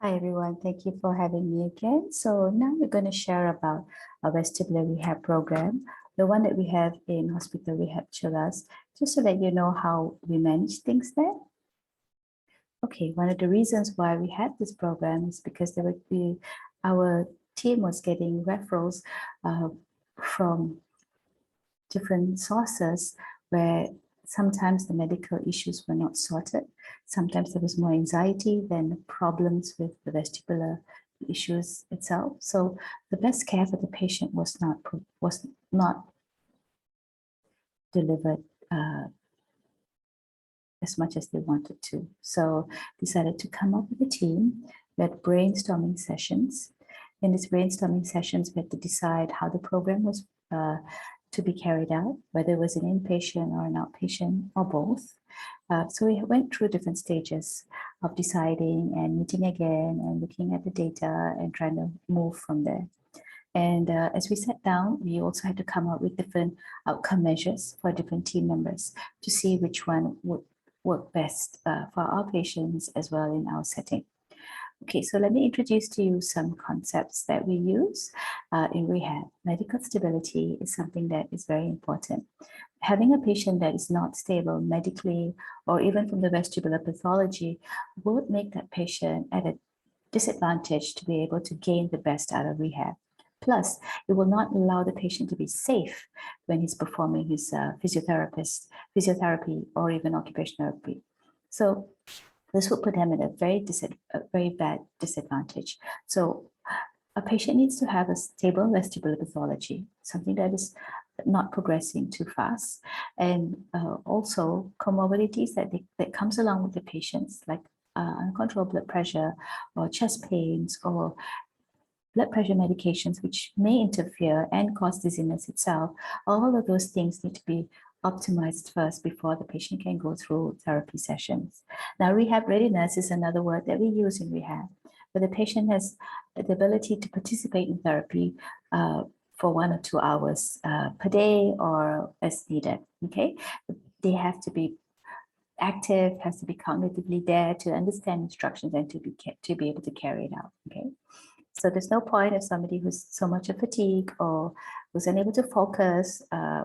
Hi everyone, thank you for having me again. So now we're going to share about our vestibular rehab program, the one that we have in Hospital Rehab Chilas, just so that you know how we manage things there. Okay, one of the reasons why we had this program is because our team was getting referrals from different sources where sometimes the medical issues were not sorted. Sometimes there was more anxiety than problems with the vestibular issues itself. So the best care for the patient was not delivered as much as they wanted to. So decided to come up with a team. We had brainstorming sessions. In these brainstorming sessions, we had to decide how the program was to be carried out, whether it was an inpatient or an outpatient or both. So we went through different stages of deciding and meeting again and looking at the data and trying to move from there. And as we sat down, we also had to come up with different outcome measures for different team members to see which one would work best for our patients as well in our setting. Okay, so let me introduce to you some concepts that we use in rehab. Medical stability is something that is very important. Having a patient that is not stable medically or even from the vestibular pathology would make that patient at a disadvantage to be able to gain the best out of rehab. Plus, it will not allow the patient to be safe when he's performing his physiotherapy or even occupational therapy. So this will put them at a very bad disadvantage. So a patient needs to have a stable vestibular pathology, something that is not progressing too fast, and also comorbidities that comes along with the patients, like uncontrolled blood pressure or chest pains or blood pressure medications, which may interfere and cause dizziness itself. All of those things need to be optimized first before the patient can go through therapy sessions. Now, rehab readiness is another word that we use in rehab, where the patient has the ability to participate in therapy for 1 or 2 hours per day or as needed, okay? They have to be active, has to be cognitively there to understand instructions and to be able to carry it out, okay? So there's no point if somebody who's so much of fatigue or who's unable to focus,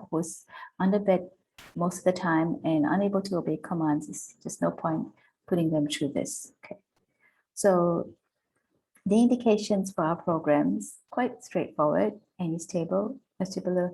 who's under bed most of the time and unable to obey commands, it's just no point putting them through this. Okay. So the indications for our programs, quite straightforward: any stable vestibular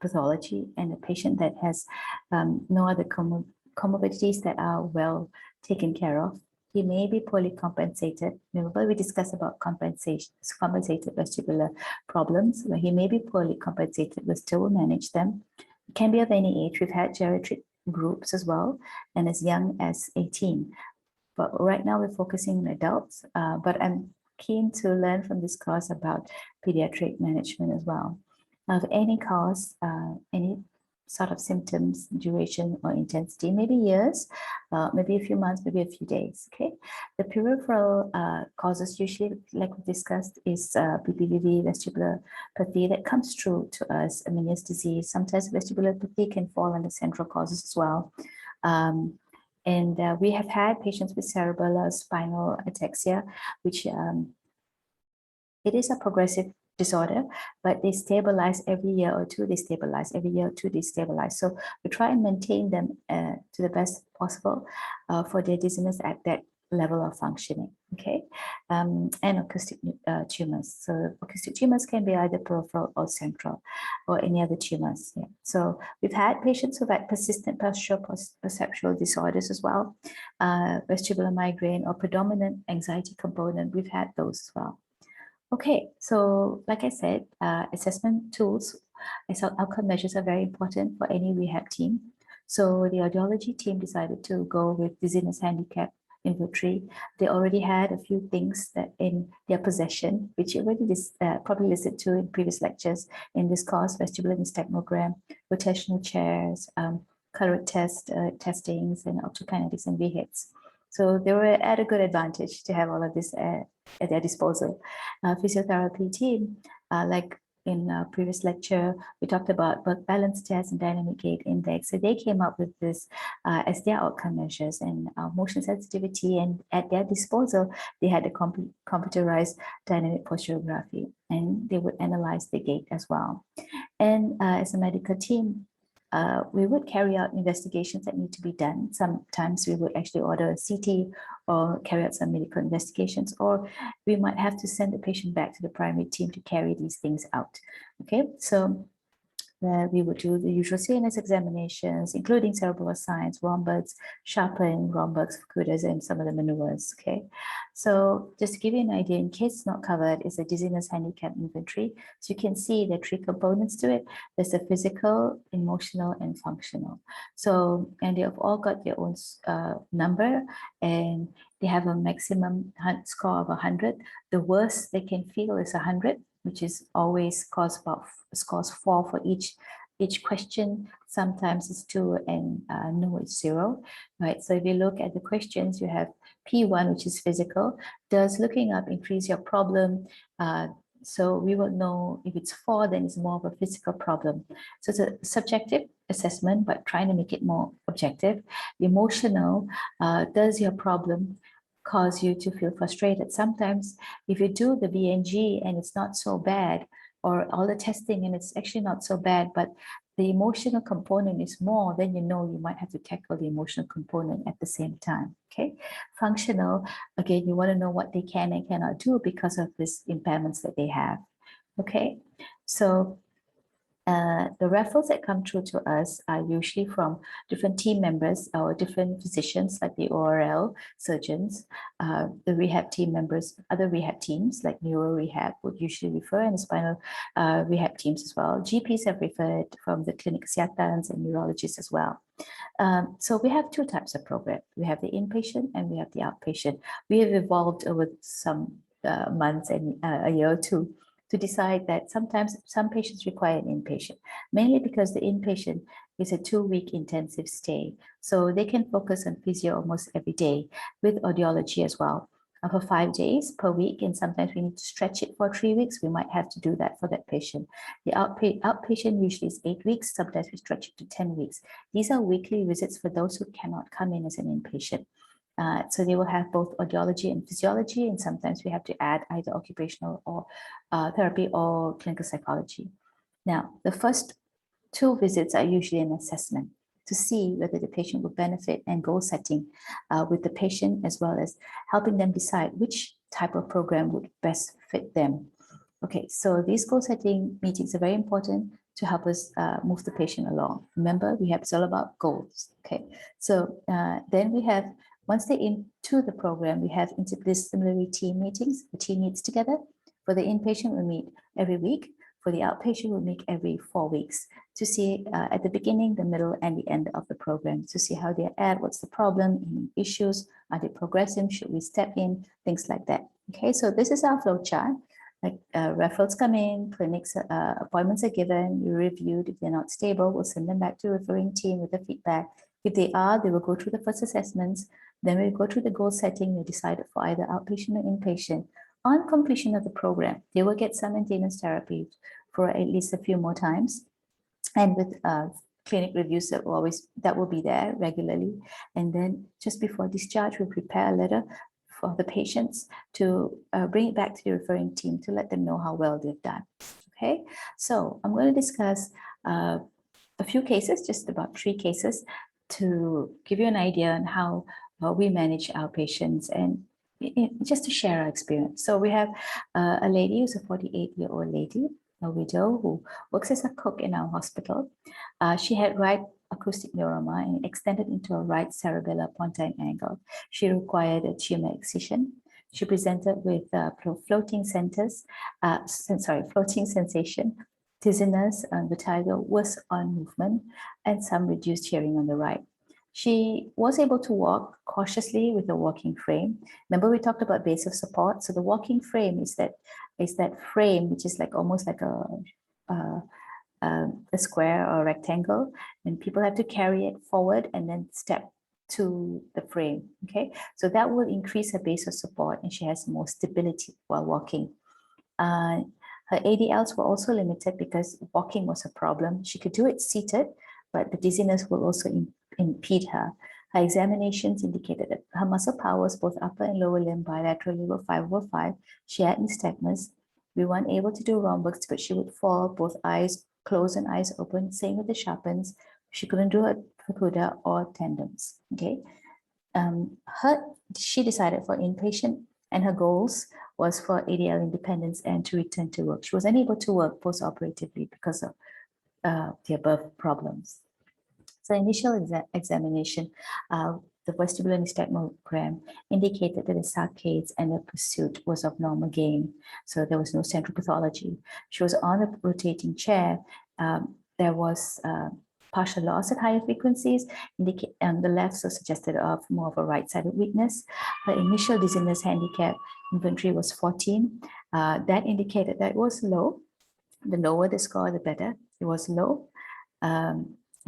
pathology and a patient that has no other comorbidities that are well taken care of. He may be poorly compensated. Remember, we discussed about compensated vestibular problems, where he may be poorly compensated, but still will manage them. It can be of any age. We've had geriatric groups as well, and as young as 18. But right now we're focusing on adults, but I'm keen to learn from this course about pediatric management as well. Of any cause, any sort of symptoms, duration or intensity, maybe years, maybe a few months, maybe a few days, okay? The peripheral causes usually, like we discussed, is PPVD, vestibulopathy, that comes through to us, Meniere's disease. Sometimes vestibulopathy can fall under central causes as well. And we have had patients with cerebellar spinal ataxia, which it is a progressive disorder, but they stabilize every year or two, they stabilize every year or two, they stabilize. So we try and maintain them to the best possible for their dizziness at that level of functioning, okay? And acoustic tumors. So acoustic tumors can be either peripheral or central or any other tumors. Yeah. So we've had patients who've had persistent postural perceptual disorders as well, vestibular migraine or predominant anxiety component. We've had those as well. Okay, so like I said, assessment tools, outcome measures are very important for any rehab team. So the audiology team decided to go with Dizziness, Handicap, inventory. They already had a few things that in their possession, which you already probably listened to in previous lectures in this course: vestibular nystagmogram, rotational chairs, color testings, and optokinetics and VHITs. So they were at a good advantage to have all of this at their disposal. Physiotherapy team, like in our previous lecture, we talked about work balance test and dynamic gait index. So they came up with this as their outcome measures and motion sensitivity, and at their disposal, they had a computerized dynamic posturography, and they would analyze the gait as well. And as a medical team, we would carry out investigations that need to be done. Sometimes we would actually order a CT or carry out some medical investigations, or we might have to send the patient back to the primary team to carry these things out. Okay, so we would do the usual CNS examinations, including cerebral signs, Romberg's, Sharpen, Romberg's, Fukuda's, and some of the maneuvers. Okay, so just to give you an idea, in case it's not covered, is a dizziness handicap inventory. So you can see the 3 components to it. There's the physical, emotional, and functional. So, and they have all got their own number, and they have a maximum score of 100. The worst they can feel is 100, which is always scores 4 for each question. Sometimes it's 2 and no, it's 0, right? So if you look at the questions, you have P1, which is physical. Does looking up increase your problem? So we will know if it's 4, then it's more of a physical problem. So it's a subjective assessment, but trying to make it more objective. Emotional, does your problem cause you to feel frustrated? Sometimes if you do the BNG and it's not so bad, or all the testing and it's actually not so bad, but the emotional component is more, then you know you might have to tackle the emotional component at the same time. Okay, functional, again, you want to know what they can and cannot do because of these impairments that they have. Okay, so the referrals that come through to us are usually from different team members or different physicians, like the ORL surgeons, the rehab team members, other rehab teams like neuro rehab would usually refer, and spinal rehab teams as well. GPs have referred from the clinic Siatans and neurologists as well. So we have 2 types of program. We have the inpatient and we have the outpatient. We have evolved over some months and a year or 2 to decide that sometimes some patients require an inpatient, mainly because the inpatient is a 2-week intensive stay. So they can focus on physio almost every day with audiology as well for 5 days per week. And sometimes we need to stretch it for 3 weeks. We might have to do that for that patient. The outpatient usually is 8 weeks. Sometimes we stretch it to 10 weeks. These are weekly visits for those who cannot come in as an inpatient. So they will have both audiology and physiology, and sometimes we have to add either occupational or therapy or clinical psychology. Now, the first 2 visits are usually an assessment to see whether the patient will benefit, and goal setting with the patient, as well as helping them decide which type of program would best fit them. Okay, so these goal setting meetings are very important to help us move the patient along. Remember, it's all about goals. Okay, so then we have, once they're into the program, we have interdisciplinary team meetings. The team meets together. For the inpatient, we meet every week. For the outpatient, we meet every 4 weeks to see at the beginning, the middle, and the end of the program, to see how they're at, what's the problem, any issues, are they progressing, should we step in, things like that. Okay, so this is our flow chart. Like referrals come in, clinics, appointments are given, we reviewed. If they're not stable, we'll send them back to the referring team with the feedback. If they are, they will go through the first assessments. Then we go through the goal setting. We decide for either outpatient or inpatient. On completion of the program, they will get some maintenance therapy for at least a few more times. And with clinic reviews that will be there regularly. And then just before discharge, we prepare a letter for the patients to bring it back to the referring team to let them know how well they've done. Okay, so I'm going to discuss a few cases, just about 3 cases, to give you an idea on how we manage our patients and just to share our experience. So we have a lady who's a 48-year-old lady, a widow, who works as a cook in our hospital. She had right acoustic neuroma and extended into a right cerebellar pontine angle. She required a tumor excision. She presented with floating sensation, dizziness, vertigo, worse on movement, and some reduced hearing on the right. She was able to walk cautiously with a walking frame. Remember, we talked about base of support. So the walking frame is that frame, which is like almost like a square or a rectangle, and people have to carry it forward and then step to the frame. Okay, so that will increase her base of support, and she has more stability while walking. Her ADLs were also limited because walking was a problem. She could do it seated, but the dizziness will also impede her. Her examinations indicated that her muscle powers, both upper and lower limb bilaterally, were 5/5. She had nystagmus. We weren't able to do rhombics, but she would fall, both eyes closed and eyes open. Same with the sharpens. She couldn't do her fukuda or tandems. Okay. She decided for inpatient, and her goals was for ADL independence and to return to work. She was unable to work post-operatively because of the above problems. So initial examination, the vestibular nystagmogram indicated that the saccades and the pursuit was of normal gain. So there was no central pathology. She was on a rotating chair. There was partial loss at higher frequencies, on the left, so suggested of more of a right-sided weakness. Her initial dizziness handicap inventory was 14. That indicated that it was low. The lower the score, the better. It was low.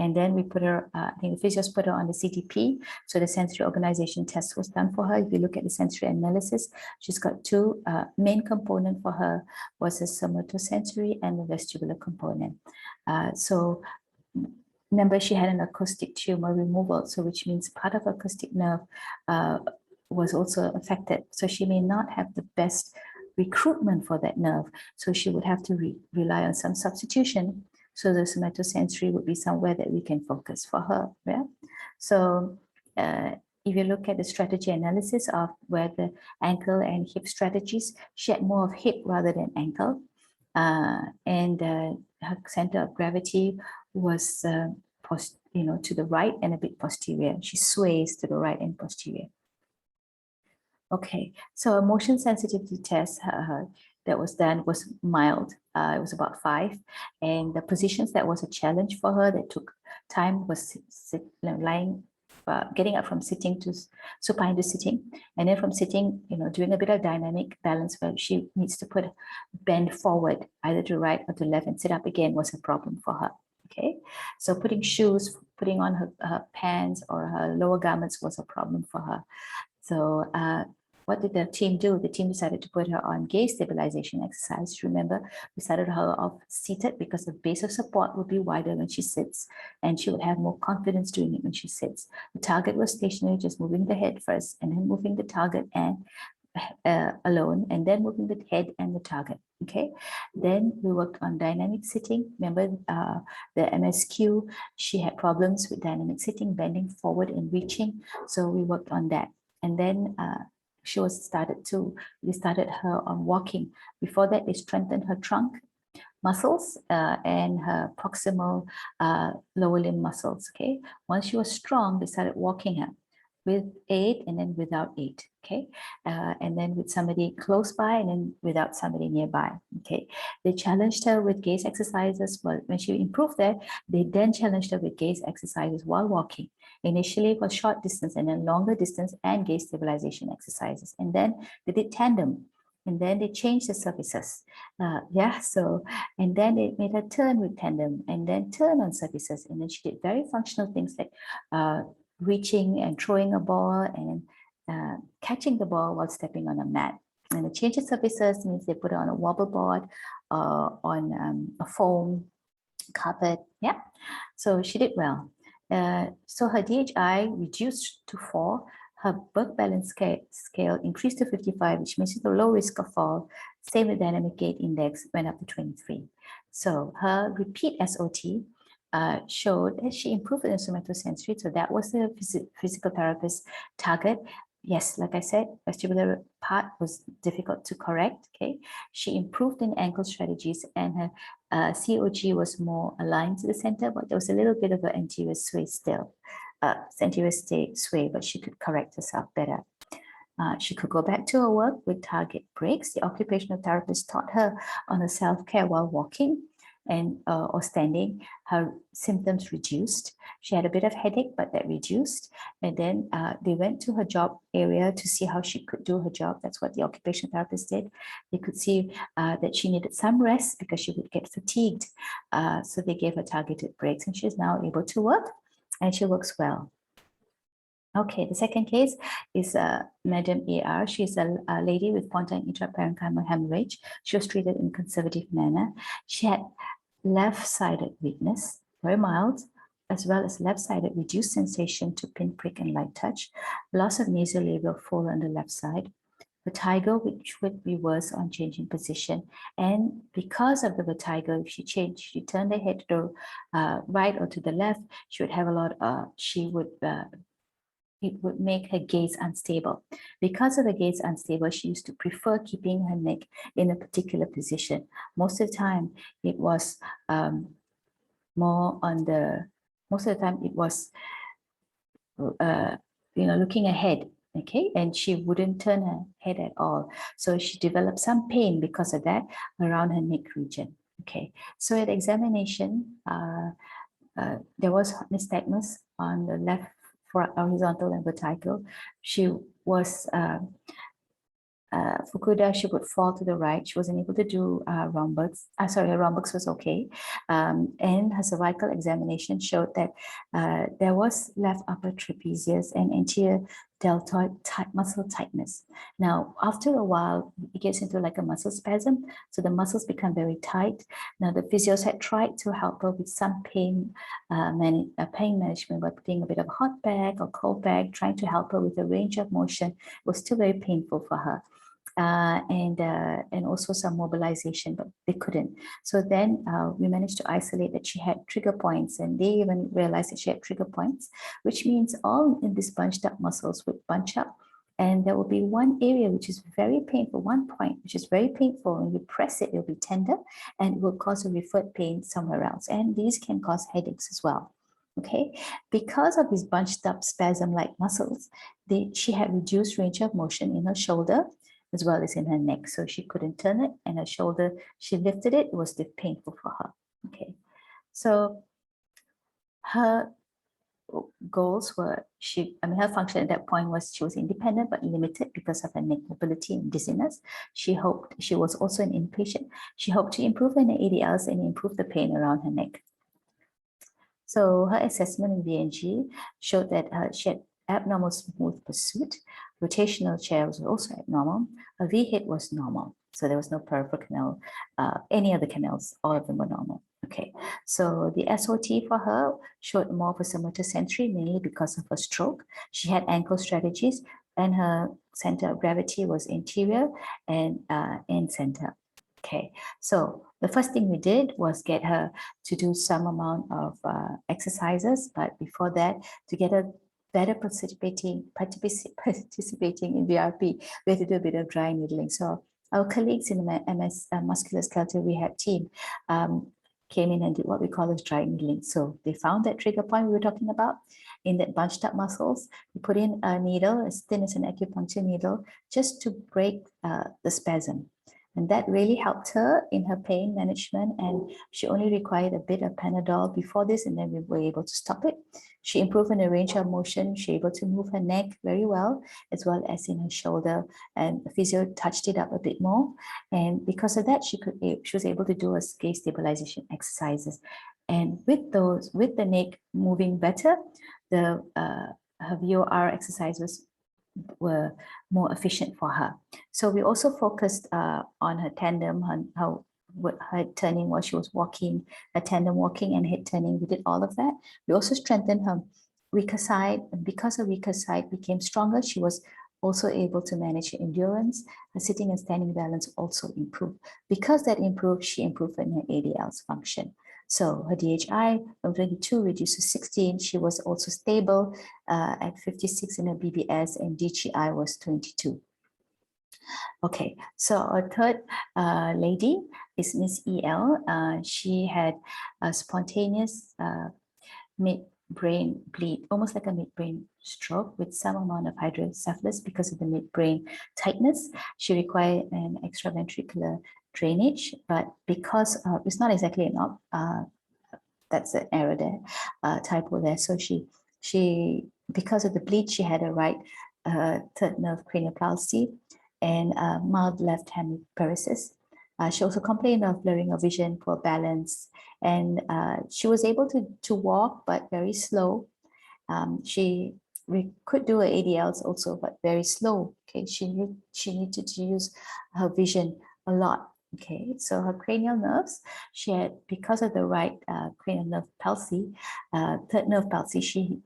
And then we put her, I think the physios put her on the CTP. So the sensory organization test was done for her. If you look at the sensory analysis, she's got two main component for her was the somatosensory and the vestibular component. So remember, she had an acoustic tumor removal, so which means part of her acoustic nerve was also affected. So she may not have the best recruitment for that nerve. So she would have to rely on some substitution. So the somatosensory would be somewhere that we can focus for her. Yeah. So if you look at the strategy analysis of where the ankle and hip strategies, she had more of hip rather than ankle. And her center of gravity was to the right and a bit posterior. She sways to the right and posterior. Okay, so a motion sensitivity test that was done was mild. It was about 5, and the positions that was a challenge for her that took time was lying, getting up from sitting to supine to sitting, and then from sitting, doing a bit of dynamic balance where she needs to bend forward either to right or to left and sit up again was a problem for her. Okay, so putting shoes, putting on her pants or her lower garments was a problem for her. So what did the team do? The team decided to put her on gaze stabilization exercise. Remember, we started her off seated because the base of support would be wider when she sits, and she would have more confidence doing it when she sits. The target was stationary, just moving the head first, and then moving the target and alone, and then moving the head and the target. Okay, then we worked on dynamic sitting. Remember the MSQ, she had problems with dynamic sitting, bending forward and reaching. So we worked on that. And then we started her on walking. Before that, they strengthened her trunk muscles and her proximal lower limb muscles. Okay, once she was strong, they started walking her with aid and then without aid. Okay, and then with somebody close by and then without somebody nearby. Okay, they challenged her with gaze exercises. Well, when she improved that, they then challenged her with gaze exercises while walking. Initially for short distance and then longer distance and gaze stabilization exercises. And then they did tandem, and then they changed the surfaces. And then they made her turn with tandem and then turn on surfaces. And then she did very functional things like reaching and throwing a ball and catching the ball while stepping on a mat. And the change of surfaces means they put her on a wobble board, on a foam carpet. Yeah, so she did well. So her DHI reduced to 4, her Berg balance scale increased to 55, which means the low risk of fall. Same with dynamic gait index went up to 23. So her repeat SOT showed that she improved in somatosensory. So that was the physical therapist target. Yes, like I said, vestibular part was difficult to correct. Okay, she improved in ankle strategies, and her COG was more aligned to the center, but there was a little bit of an anterior sway still, anterior sway, but she could correct herself better. She could go back to her work with target breaks. The occupational therapist taught her on a self-care while walking and or standing. Her symptoms reduced. She had a bit of headache, but that reduced. And then they went to her job area to see how she could do her job. That's what the occupational therapist did. They could see that she needed some rest because she would get fatigued. So they gave her targeted breaks, and she's now able to work, and she works well. Okay, the second case is Madam AR. She's a lady with pontine intraparenchymal hemorrhage. She was treated in conservative manner. She had left-sided weakness, very mild, as well as left-sided reduced sensation to pinprick and light touch, loss of nasolabial fold on the left side, vertigo, which would be worse on changing position. And because of the vertigo, if she turned her head to the right or to the left, she would have a lot, it would make her gaze unstable. Because of the gaze unstable, she used to prefer keeping her neck in a particular position. Most of the time, it was most of the time it was, looking ahead, okay? And she wouldn't turn her head at all. So she developed some pain because of that around her neck region, okay? So at examination, there was nystagmus on the left horizontal and vertical. She was Fukuda, she would fall to the right. She wasn't able to do rhomboids. Sorry, her rhomboids was okay. And her cervical examination showed that there was left upper trapezius and anterior deltoid muscle tightness. Now, after a while, it gets into like a muscle spasm. So the muscles become very tight. Now, the physios had tried to help her with some pain management by putting a bit of hot bag or cold bag, trying to help her with the range of motion. It was still very painful for her. And also some mobilization, but they couldn't. So then we managed to isolate that she had trigger points, and they even realized that she had trigger points, which means all in these bunched up muscles would bunch up. And there will be one area which is very painful, one point which is very painful. When you press it, it'll be tender and it will cause a referred pain somewhere else. And these can cause headaches as well. Okay, because of these bunched up spasm-like muscles, she had reduced range of motion in her shoulder as well as in her neck. So she couldn't turn it, and her shoulder, she lifted it, it was still painful for her. Okay, so her goals were, her function at that point was she was independent but limited because of her neck mobility and dizziness. She was also an inpatient. She hoped to improve her ADLs and improve the pain around her neck. So her assessment in VNG showed that she had abnormal smooth pursuit. Rotational chair was also abnormal. Her V-hit was normal. So there was no peripheral canal. Any other canals, all of them were normal. Okay, so the SOT for her showed more of a somatosensory, mainly because of her stroke. She had ankle strategies, and her center of gravity was interior and in center. Okay, so the first thing we did was get her to do some amount of exercises, but before that, to get her better participating in VRP, we had to do a bit of dry needling. So our colleagues in the MS musculoskeletal rehab team came in and did what we call as dry needling. So they found that trigger point we were talking about in that bunched up muscles. We put in a needle as thin as an acupuncture needle just to break the spasm. And that really helped her in her pain management. And she only required a bit of Panadol before this, and then we were able to stop it. She improved in the range of motion. She was able to move her neck very well, as well as in her shoulder. And the physio touched it up a bit more. And because of that, she was able to do a gaze stabilization exercises. And with the neck moving better, her VOR exercises were more efficient for her. So we also focused on her tandem, how her turning while she was walking, her tandem walking and head turning. We did all of that. We also strengthened her weaker side, and because her weaker side became stronger, she was also able to manage her endurance. Her sitting and standing balance also improved. Because that improved, she improved in her ADL's function. So her DHI from 22 reduced to 16. She was also stable at 56 in her BBS, and DGI was 22. Okay, so our third lady is Miss EL. She had a spontaneous mid-brain bleed, almost like a mid-brain stroke with some amount of hydrocephalus because of the mid-brain tightness. She required an extraventricular drainage, but because it's not exactly an that's an error there, typo there. So she because of the bleed, she had a right third nerve cranial palsy and mild left hemiparesis. She also complained of blurring of vision, poor balance, and she was able to walk, but very slow. She we could do her ADLs also, but very slow. Okay, she needed to use her vision a lot. Okay, so her cranial nerves, she had, because of the right cranial nerve palsy, third nerve palsy,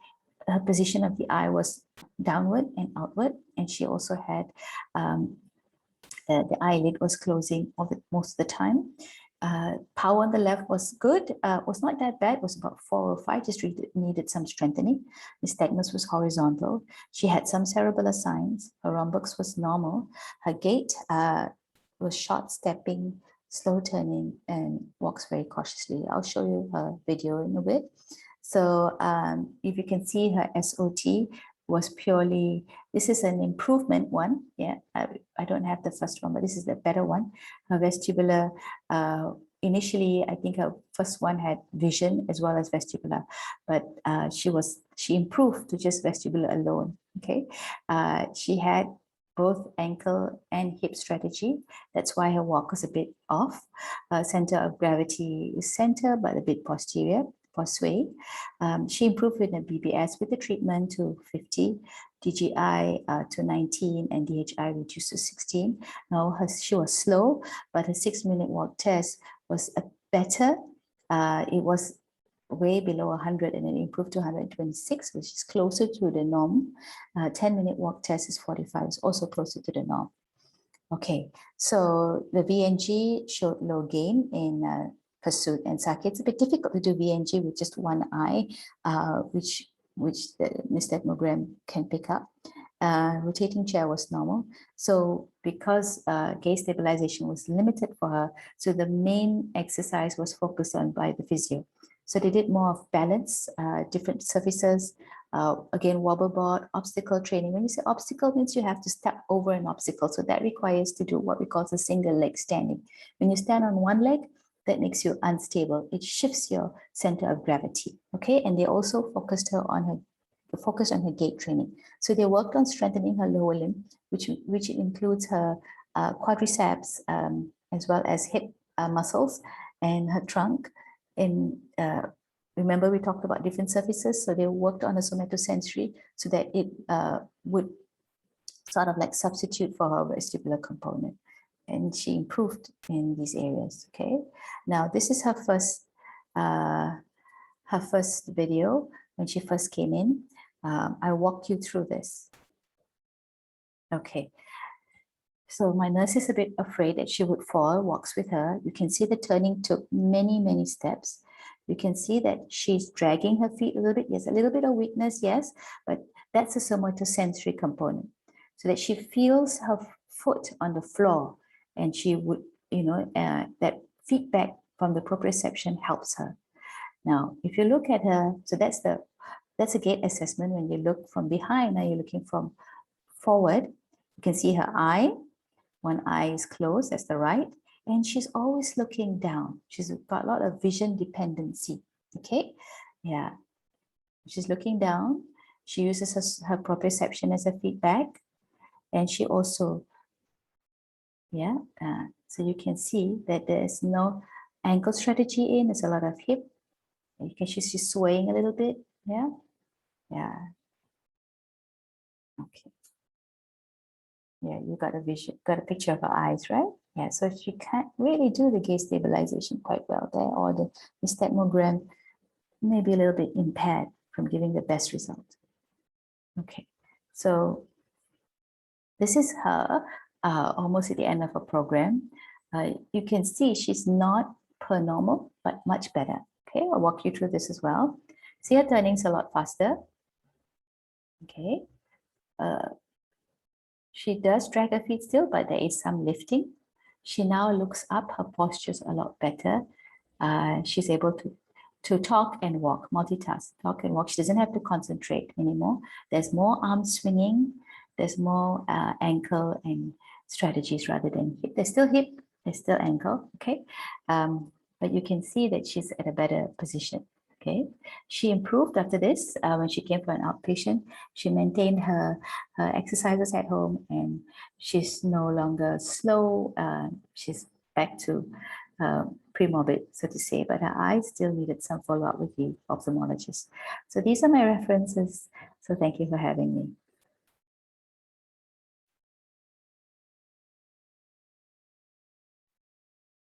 her position of the eye was downward and outward, and she also had the eyelid was closing most of the time. Power on the left was good, was not that bad, was about 4 or 5, just needed some strengthening. Nystagmus was horizontal. She had some cerebellar signs. Her rhombox was normal. Her gait was short stepping, slow turning, and walks very cautiously. I'll show you her video in a bit. So if you can see, her SOT was purely, this is an improvement one. Yeah, I don't have the first one, but this is the better one. Her vestibular, initially, I think her first one had vision as well as vestibular, but she improved to just vestibular alone. Okay, she had both ankle and hip strategy. That's why her walk was a bit off. Center of gravity is center, but a bit posterior for sway. She improved with the BBS with the treatment to 50, DGI to 19, and DHI reduced to 16. Now she was slow, but her 6-minute walk test was better. It was way below 100 and then improved to 126, which is closer to the norm. 10-minute walk test is 45, is also closer to the norm. Okay, so the VNG showed low gain in pursuit and Saki. It's a bit difficult to do VNG with just one eye, which the nystagmogram can pick up. Rotating chair was normal. So because gaze stabilization was limited for her, so the main exercise was focused on by the physio. So they did more of balance, different surfaces, again, wobble board, obstacle training. When you say obstacle, means you have to step over an obstacle. So that requires to do what we call a single leg standing. When you stand on one leg, that makes you unstable. It shifts your center of gravity. Okay, and they also focused on her gait training. So they worked on strengthening her lower limb, which includes her quadriceps as well as hip muscles and her trunk. And remember, we talked about different surfaces. So they worked on a somatosensory so that it would sort of like substitute for her vestibular component. And she improved in these areas. Okay. Now this is her first video when she first came in. I walked you through this. Okay. So my nurse is a bit afraid that she would fall, walks with her. You can see the turning took many, many steps. You can see that she's dragging her feet a little bit. Yes, a little bit of weakness, yes, but that's a somatosensory component. So that she feels her foot on the floor and she would, that feedback from the proprioception helps her. Now, if you look at her, so that's a gait assessment. When you look from behind, now you're looking from forward. You can see her eye. One eye is closed, that's the right, and she's always looking down. She's got a lot of vision dependency. Okay, yeah, she's looking down. She uses her proprioception as a feedback, and she also, yeah, so you can see that there's no ankle strategy in. There's a lot of hip. You can see she's swaying a little bit. Yeah, yeah. Okay. Yeah, you got a picture of her eyes, right? Yeah, so she can't really do the gaze stabilization quite well there, or the nystagmogram may be a little bit impaired from giving the best result. Okay, so this is her almost at the end of her program. You can see she's not per normal, but much better. Okay, I'll walk you through this as well. See her turning's a lot faster. Okay. She does drag her feet still, but there is some lifting. She now looks up, her posture's a lot better. She's able to talk and walk, multitask, talk and walk. She doesn't have to concentrate anymore. There's more arm swinging. There's more ankle and strategies rather than hip. There's still hip, there's still ankle, okay? But you can see that she's at a better position. Okay, she improved after this when she came for an outpatient. She maintained her exercises at home, and she's no longer slow. She's back to pre-morbid, so to say, but her eyes still needed some follow-up with the ophthalmologist. So these are my references. So thank you for having me.